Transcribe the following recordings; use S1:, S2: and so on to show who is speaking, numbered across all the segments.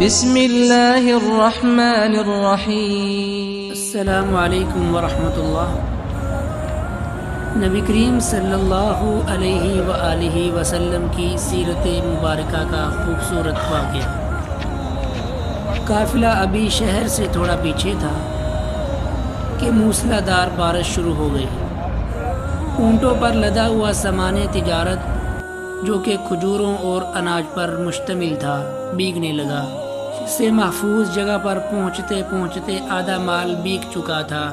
S1: بسم اللہ الرحمن الرحیم۔
S2: السلام علیکم ورحمۃ اللہ۔ نبی کریم صلی اللہ علیہ وآلہ وسلم کی سیرت مبارکہ کا خوبصورت واقعہ۔ قافلہ ابھی شہر سے تھوڑا پیچھے تھا کہ موسلا دار بارش شروع ہو گئی۔ اونٹوں پر لدا ہوا سامان تجارت جو کہ کھجوروں اور اناج پر مشتمل تھا بھیگنے لگا۔ سے محفوظ جگہ پر پہنچتے پہنچتے آدھا مال بھیگ چکا تھا۔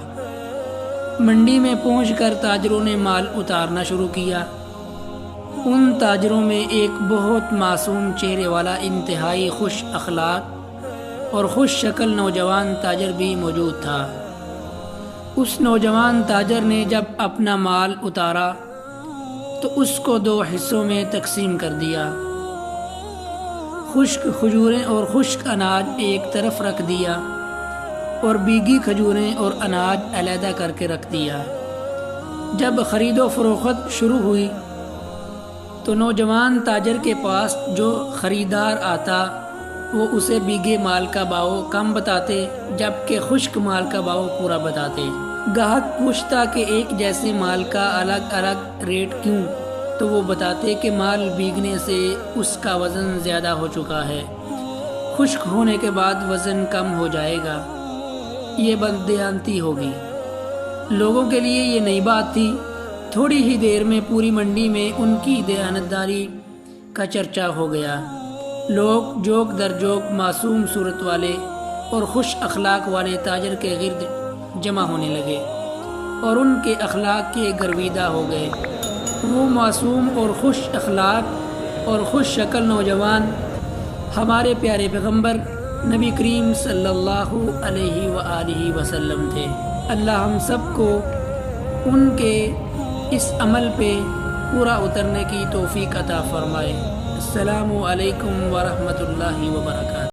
S2: منڈی میں پہنچ کر تاجروں نے مال اتارنا شروع کیا۔ ان تاجروں میں ایک بہت معصوم چہرے والا انتہائی خوش اخلاق اور خوش شکل نوجوان تاجر بھی موجود تھا۔ اس نوجوان تاجر نے جب اپنا مال اتارا تو اس کو 2 حصوں میں تقسیم کر دیا۔ خشک کھجوریں اور خشک اناج ایک طرف رکھ دیا اور بھیگی کھجوریں اور اناج علیحدہ کر کے رکھ دیا۔ جب خرید و فروخت شروع ہوئی تو نوجوان تاجر کے پاس جو خریدار آتا وہ اسے بھیگے مال کا بھاؤ کم بتاتے جبکہ خشک مال کا بھاؤ پورا بتاتے۔ گاہک پوچھتا کہ ایک جیسے مال کا الگ الگ ریٹ کیوں، تو وہ بتاتے کہ مال بھیگنے سے اس کا وزن زیادہ ہو چکا ہے، خشک ہونے کے بعد وزن کم ہو جائے گا۔ یہ بددیانتی ہوگی۔ لوگوں کے لیے یہ نئی بات تھی۔ تھوڑی ہی دیر میں پوری منڈی میں ان کی دیانتداری کا چرچا ہو گیا۔ لوگ جوک در جوک معصوم صورت والے اور خوش اخلاق والے تاجر کے گرد جمع ہونے لگے اور ان کے اخلاق کے گرویدہ ہو گئے۔ وہ معصوم اور خوش اخلاق اور خوش شکل نوجوان ہمارے پیارے پیغمبر نبی کریم صلی اللہ علیہ وآلہ وسلم تھے۔ اللہ ہم سب کو ان کے اس عمل پہ پورا اترنے کی توفیق عطا فرمائے۔ السلام علیکم ورحمۃ اللہ وبرکاتہ۔